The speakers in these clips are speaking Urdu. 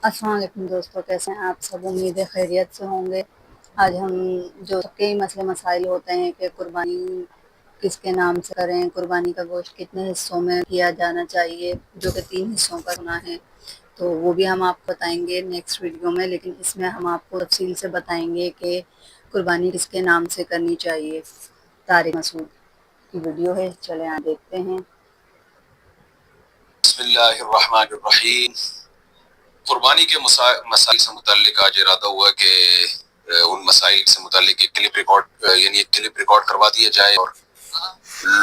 السلام علیکم دوستوں، کیسے ہیں آپ سب؟ امید ہے خیریت سے ہوں گے۔ آج ہم جو کئی مسئلے مسائل ہوتے ہیں کہ قربانی کس کے نام سے کریں، قربانی کا گوشت کتنے حصوں میں کیا جانا چاہیے، جو کہ 3 حصوں کا ہونا ہے، تو وہ بھی ہم آپ کو بتائیں گے نیکسٹ ویڈیو میں۔ لیکن اس میں ہم آپ کو تفصیل سے بتائیں گے کہ قربانی کس کے نام سے کرنی چاہیے۔ طارق مسعود کی ویڈیو ہے، چلیں آج دیکھتے ہیں۔ بسم اللہ الرحمن الرحیم۔ قربانی کے مسائل سے متعلق آج ارادہ ہوا کہ ان مسائل سے متعلق ایک کلپ ریکارڈ کروا دیا جائے اور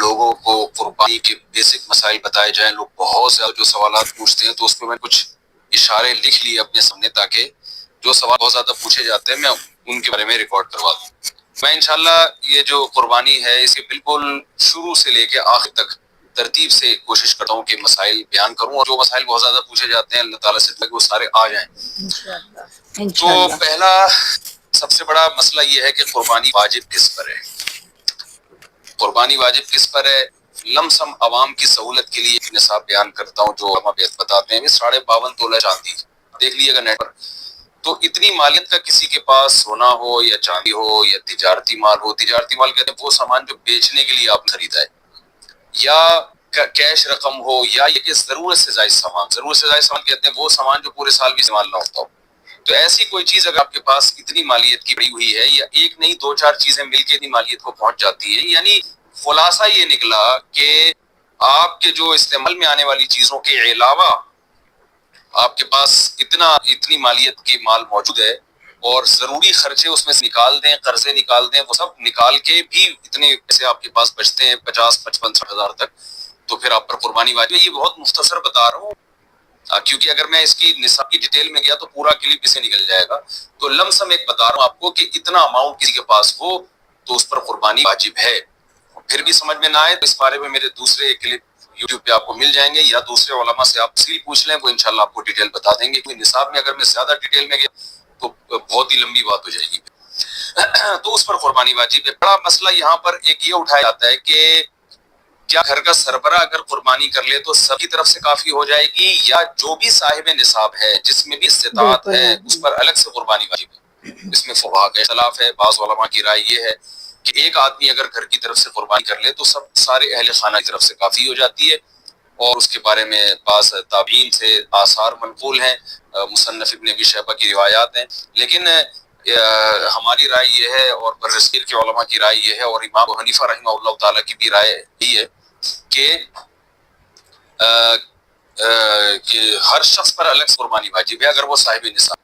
لوگوں کو قربانی کے بیسک مسائل بتائے جائیں۔ لوگ بہت زیادہ جو سوالات پوچھتے ہیں تو اس پہ میں کچھ اشارے لکھ لیے اپنے سامنے، تاکہ جو سوال بہت زیادہ پوچھے جاتے ہیں میں ان کے بارے میں ریکارڈ کروا دوں۔ میں انشاءاللہ یہ جو قربانی ہے اسے بالکل شروع سے لے کے آخر تک ترتیب سے کوشش کرتا ہوں کہ مسائل بیان کروں، اور جو مسائل بہت زیادہ پوچھے جاتے ہیں اللہ تعالیٰ سے کہ وہ سارے آ جائیں۔ تو پہلا سب سے بڑا مسئلہ یہ ہے کہ قربانی واجب کس پر ہے۔ قربانی واجب کس پر ہے؟ لم سم عوام کی سہولت کے لیے ایک نصاب بیان کرتا ہوں جو ہم بتاتے ہیں 52.5 تولہ چاندی، دیکھ لیے گا نیٹ پر۔ تو اتنی مالیت کا کسی کے پاس سونا ہو یا چاندی ہو یا تجارتی مال ہو، تجارتی مال کہتے ہیں وہ سامان جو بیچنے کے لیے آپ نے خریدا ہے، یا کیش رقم ہو، یا یہ کہ ضرورت سے زائد سامان، ضرورت سے زائد سامان کہتے ہیں وہ سامان جو پورے سال بھی استعمال نہ ہوتا ہو۔ تو ایسی کوئی چیز اگر آپ کے پاس اتنی مالیت کی پڑی ہوئی ہے، یا ایک نہیں 2-4 چیزیں مل کے اتنی مالیت کو پہنچ جاتی ہیں، یعنی خلاصہ یہ نکلا کہ آپ کے جو استعمال میں آنے والی چیزوں کے علاوہ آپ کے پاس اتنی مالیت کی مال موجود ہے، اور ضروری خرچے اس میں سے نکال دیں، قرضے نکال دیں، وہ سب نکال کے بھی اتنے پیسے آپ کے پاس بچتے ہیں 50، 55، 60 ہزار تک، تو پھر آپ پر قربانی واجب ہے۔ یہ بہت مختصر بتا رہا ہوں کیونکہ اگر میں اس کی نصاب کی ڈیٹیل میں گیا تو پورا کلپ اسے نکل جائے گا۔ تو لم سم ایک بتا رہا ہوں آپ کو کہ اتنا اماؤنٹ کسی کے پاس ہو تو اس پر قربانی واجب ہے۔ پھر بھی سمجھ میں نہ آئے تو اس بارے میں میرے دوسرے کلپ یوٹیوب پہ آپ کو مل جائیں گے، یا دوسرے علماء سے آپ تفصیل پوچھ لیں، وہ انشاءاللہ آپ کو ڈیٹیل بتا دیں گے۔ کیونکہ نصاب میں اگر میں زیادہ ڈیٹیل میں گیا تو بہت ہی لمبی بات ہو جائے گی۔ تو اس پر قربانی واجب ہے۔ بڑا مسئلہ یہاں پر ایک یہ اٹھایا جاتا ہے کہ کیا گھر کا سربراہ اگر قربانی کر لے تو سب کی طرف سے کافی ہو جائے گی، یا جو بھی صاحب نصاب ہے جس میں بھی استطاعت ہے اس پر الگ سے قربانی واجب ہے؟ اس میں فقہاء کا اختلاف ہے۔ بعض علماء کی رائے یہ ہے کہ ایک آدمی اگر گھر کی طرف سے قربانی کر لے تو سارے اہل خانہ کی طرف سے کافی ہو جاتی ہے، اور اس کے بارے میں بعض تابعین سے آثار منقول ہیں، مصنف ابن ابی شیبہ کی روایات ہیں۔ لیکن ہماری رائے یہ ہے، اور برصغیر کے علماء کی رائے یہ ہے، اور امام ابو حنیفہ رحمہ اللہ تعالیٰ کی بھی رائے یہ ہے کہ ہر شخص پر الگ قربانی واجب ہے اگر وہ صاحب نصاب۔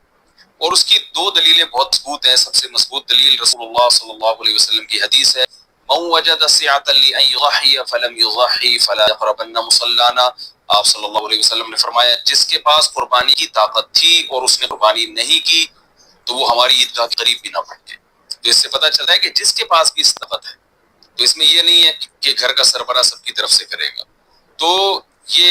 اور اس کی 2 دلیلیں بہت مضبوط ہیں۔ سب سے مضبوط دلیل رسول اللہ صلی اللہ علیہ وسلم کی حدیث ہے، من وجد سعة لأن يضحي فلم يضحي فلا يقربن مصلانا۔ آپ صلی اللہ علیہ وسلم نے فرمایا جس کے پاس قربانی کی طاقت تھی اور اس نے قربانی نہیں کی تو وہ ہماری عیدگاہ کے قریب بھی نہ پہنچے۔ تو اس سے پتہ چلتا ہے کہ جس کے پاس بھی طاقت ہے، تو اس میں یہ نہیں ہے کہ گھر کا سربراہ سب کی طرف سے کرے گا، تو یہ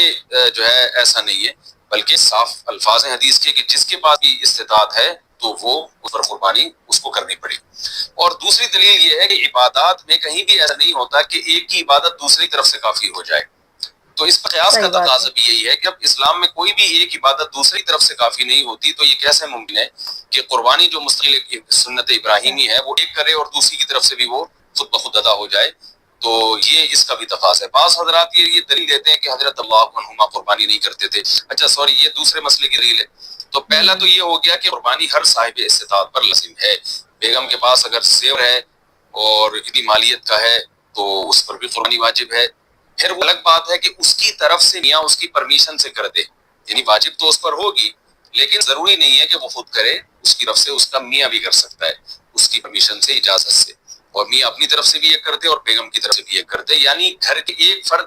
جو ہے ایسا نہیں ہے، بلکہ صاف الفاظ ہیں حدیث کے کہ جس کے پاس بھی استطاعت ہے تو وہ اس پر قربانی اس کو کرنی پڑے گی۔ اور دوسری دلیل یہ ہے کہ عبادات میں کہیں بھی ایسا نہیں ہوتا کہ ایک ہی عبادت دوسری طرف سے کافی ہو جائے، تو اس پر قیاس کا تقاضا بھی یہی ہے کہ اب اسلام میں کوئی بھی ایک عبادت دوسری طرف سے کافی نہیں ہوتی، تو یہ کیسے ممکن ہے کہ قربانی جو مستقل سنت ابراہیمی ہے وہ ایک کرے اور دوسری کی طرف سے بھی وہ خود بخود ادا ہو جائے؟ تو یہ اس کا بھی تقاضا ہے۔ بعض حضرات یہ دلیل دیتے ہیں کہ حضرت اللہ عنہما قربانی نہیں کرتے تھے۔ اچھا سوری، یہ دوسرے مسئلے کی دلیل ہے۔ تو پہلا تو یہ ہو گیا کہ قربانی ہر صاحب استطاعت پر لازم ہے۔ بیگم کے پاس اگر زیور ہے اور اتنی مالیت کا ہے تو اس پر بھی قربانی واجب ہے۔ پھر وہ الگ بات ہے کہ اس کی طرف سے میاں اس کی پرمیشن سے کر دے، یعنی واجب تو اس پر ہوگی لیکن ضروری نہیں ہے کہ وہ خود کرے، اس کی طرف سے اس کا میاں بھی کر سکتا ہے اس کی پرمیشن سے، اجازت سے، اور میاں اپنی طرف سے بھی ایک کر دے اور بیگم کی طرف سے بھی ایک کر دے۔ یعنی گھر کے ایک فرد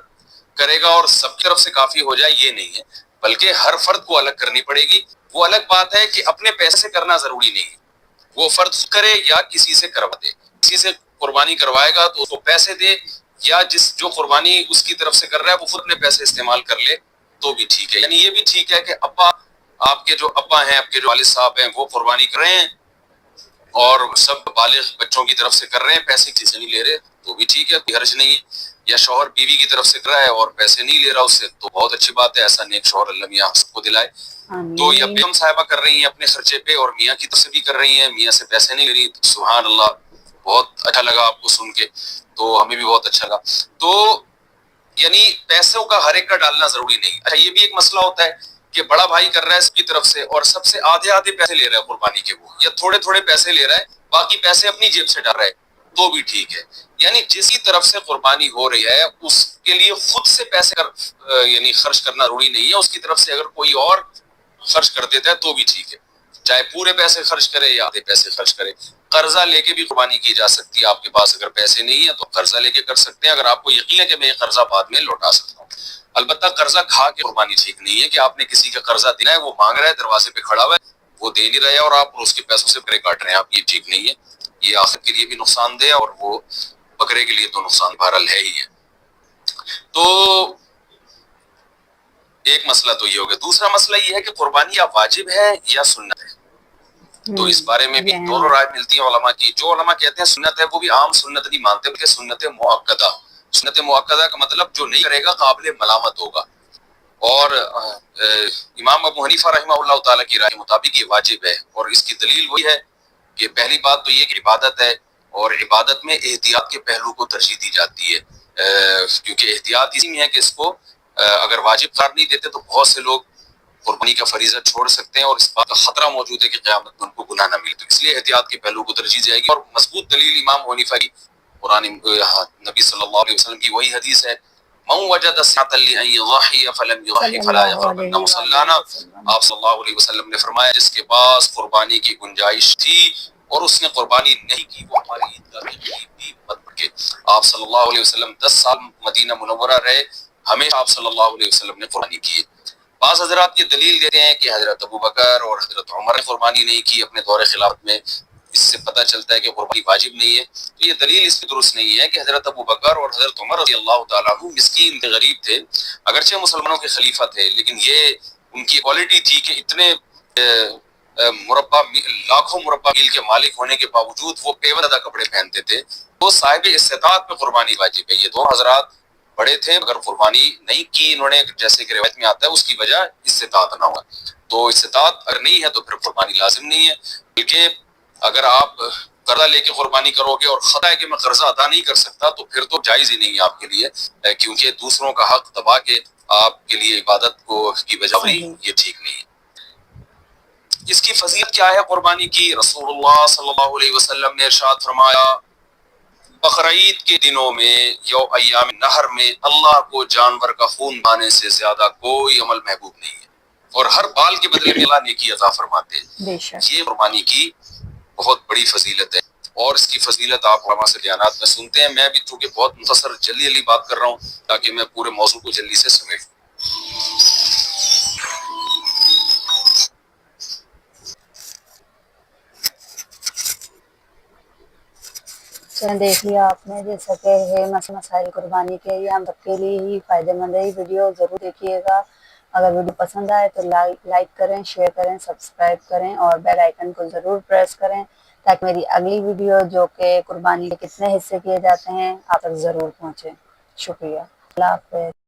کرے گا اور سب کی طرف سے کافی ہو جائے یہ نہیں ہے، بلکہ ہر فرد کو الگ کرنی پڑے گی۔ وہ الگ بات ہے کہ اپنے پیسے سے کرنا ضروری نہیں ہے، وہ فرد کرے یا کسی سے کروا دے، کسی سے قربانی کروائے گا تو اس کو پیسے دے، یا جو قربانی اس کی طرف سے کر رہا ہے وہ خود اپنے پیسے استعمال کر لے تو بھی ٹھیک ہے۔ یعنی یہ بھی ٹھیک ہے کہ ابا، آپ کے جو ابا ہیں، آپ کے جو والد صاحب ہیں وہ قربانی کر رہے ہیں اور سب بالغ بچوں کی طرف سے کر رہے ہیں، پیسے کسی سے نہیں لے رہے تو بھی ٹھیک ہے، کوئی حرج نہیں ہے، یا شوہر بیوی کی طرف سے کر رہا ہے اور پیسے نہیں لے رہا اس سے تو بہت اچھی بات ہے، ایسا نیک شوہر اللہ میاں سب کو دلائے۔ تو یا بیگم صاحبہ کر رہی ہیں اپنے خرچے پہ اور میاں کی طرف سے بھی کر رہی ہیں، میاں سے پیسے نہیں لے رہی، تو سبحان اللہ، بہت اچھا لگا آپ کو سن کے، تو ہمیں بھی بہت اچھا لگا۔ تو یعنی پیسوں کا ہر ایک کا ڈالنا ضروری نہیں۔ اچھا یہ بھی ایک مسئلہ ہوتا ہے کہ بڑا بھائی کر رہا ہے اس کی طرف سے اور سب سے آدھے آدھے پیسے لے رہا ہے قربانی کے، وہ یا تھوڑے تھوڑے پیسے لے رہا ہے، باقی پیسے اپنی جیب سے ڈال رہا ہے تو بھی ٹھیک ہے۔ یعنی جس کی طرف سے قربانی ہو رہی ہے اس کے لیے خود سے پیسے یعنی خرچ کرنا ضروری نہیں ہے، اس کی طرف سے اگر کوئی اور خرچ کر دیتا ہے تو بھی ٹھیک ہے، چاہے پورے پیسے خرچ کرے یا آدھے پیسے خرچ کرے۔ قرضہ لے کے بھی قربانی کی جا سکتی ہے، آپ کے پاس اگر پیسے نہیں ہیں تو قرضہ لے کے کر سکتے ہیں، اگر آپ کو یقین ہے کہ میں یہ قرضہ بعد میں لوٹا سکتا ہوں۔ البتہ قرضہ کھا کے قربانی ٹھیک نہیں ہے کہ آپ نے کسی کا قرضہ دینا ہے، وہ مانگ رہا ہے، دروازے پہ کھڑا ہوا ہے، وہ دے نہیں رہے ہیں اور آپ اس کے پیسوں سے بکرے کاٹ رہے ہیں، آپ، یہ ٹھیک نہیں ہے، یہ آخر کے لیے بھی نقصان دہ اور وہ بکرے کے لیے تو نقصان بہرحال ہے ہی ہے۔ تو ایک مسئلہ تو یہ ہو گیا۔ دوسرا مسئلہ یہ ہے کہ قربانی یا واجب ہے یا سنت ہے، تو اس بارے میں بھی دونوں رائے ملتی ہیں علماء کی۔ جو علماء کہتے ہیں سنت ہے وہ بھی عام سنت نہیں مانتے بلکہ سنت مؤکدہ۔ سنت مؤکدہ کا مطلب جو نہیں کرے گا قابل ملامت ہوگا، اور امام ابو حنیفہ رحمہ اللہ تعالیٰ کی رائے کے مطابق یہ واجب ہے، اور اس کی دلیل وہی ہے کہ پہلی بات تو یہ کہ عبادت ہے، اور عبادت میں احتیاط کے پہلو کو ترجیح دی جاتی ہے، کیونکہ احتیاط اسی میں ہے کہ اس کو اگر واجب قرار نہیں دیتے تو بہت سے لوگ قربانی کا فریضہ چھوڑ سکتے ہیں اور اس بات کا خطرہ موجود ہے کہ قیامت میں ان کو گناہ نہ ملے، تو اس لیے احتیاط کے پہلو کو ترجیح جائے گی۔ اور مضبوط دلیل امام ابو حنیفہ کی قرآن نبی صلی اللہ علیہ وسلم کی وہی حدیث ہے، من وجد سعة لأن يضحي فلم يضحي فلا يقربن مصلانا۔ آپ صلی اللہ علیہ وسلم نے فرمایا جس کے پاس قربانی کی گنجائش تھی اور اس نے قربانی نہیں کی وہ ہماری عیدگاہ کے قریب بھی مت پڑھے۔ آپ صلی اللہ علیہ وسلم 10 سال مدینہ منورہ رہے، ہمیشہ آپ صلی اللہ علیہ وسلم نے قربانی کی ہے۔ بعض حضرات یہ دلیل دیتے ہیں کہ حضرت ابوبکر اور حضرت عمر نے قربانی نہیں کی اپنے دور خلافت میں، اس سے پتہ چلتا ہے کہ قربانی واجب نہیں ہے، تو یہ دلیل اس کی درست نہیں ہے کہ حضرت ابوبکر اور حضرت عمر رضی اللہ تعالیٰ عنہ مسکین تھے، غریب تھے، اگرچہ مسلمانوں کے خلیفہ تھے، لیکن یہ ان کی کوالٹی تھی کہ اتنے لاکھوں مربع میل کے مالک ہونے کے باوجود وہ بے وجہ کپڑے پہنتے تھے، وہ صاحب استطاعت پہ قربانی واجب ہے۔ یہ دو حضرات بڑے تھے مگر قربانی نہیں کی انہوں نے، جیسے کہ روایت میں آتا ہے اس کی وجہ استطاعت نہ ہوا، تو استطاعت اگر نہیں ہے تو پھر قربانی لازم نہیں ہے، بلکہ اگر آپ قرضہ لے کے قربانی کرو گے اور خطا ہے کہ میں قرضہ ادا نہیں کر سکتا تو پھر تو جائز ہی نہیں ہے آپ کے لیے، کیونکہ دوسروں کا حق دبا کے آپ کے لیے عبادت کو کی بجاوری یہ ٹھیک نہیں ہے۔ اس کی فضیلت کیا ہے قربانی کی؟ رسول اللہ صلی اللہ علیہ وسلم نے ارشاد فرمایا بقرعید کے دنوں میں یا ایام نہر میں اللہ کو جانور کا خون بہانے سے زیادہ کوئی عمل محبوب نہیں ہے، اور ہر بال کے بدلے میں اللہ نیکی عطا فرماتے ہیں۔ یہ قربانی کی بہت بڑی فضیلت ہے، اور اس کی فضیلت آپ علماء سے بیانات میں سنتے ہیں۔ میں بھی چونکہ بہت مختصر جلدی بات کر رہا ہوں تاکہ میں پورے موضوع کو جلدی سے سمیٹ۔ چلیں دیکھ لیا آپ نے، جیسا کہ ہے مسائل قربانی کے، یہ ہم سب کے لیے ہی فائدہ مند ہے۔ یہ ویڈیو ضرور دیکھیے گا، اگر ویڈیو پسند آئے تو لائک کریں، شیئر کریں، سبسکرائب کریں اور بیل آئیکن کو ضرور پریس کریں تاکہ میری اگلی ویڈیو جو کہ قربانی کے کتنے حصے کیے جاتے ہیں آپ تک ضرور پہنچے۔ شکریہ، اللہ حافظ۔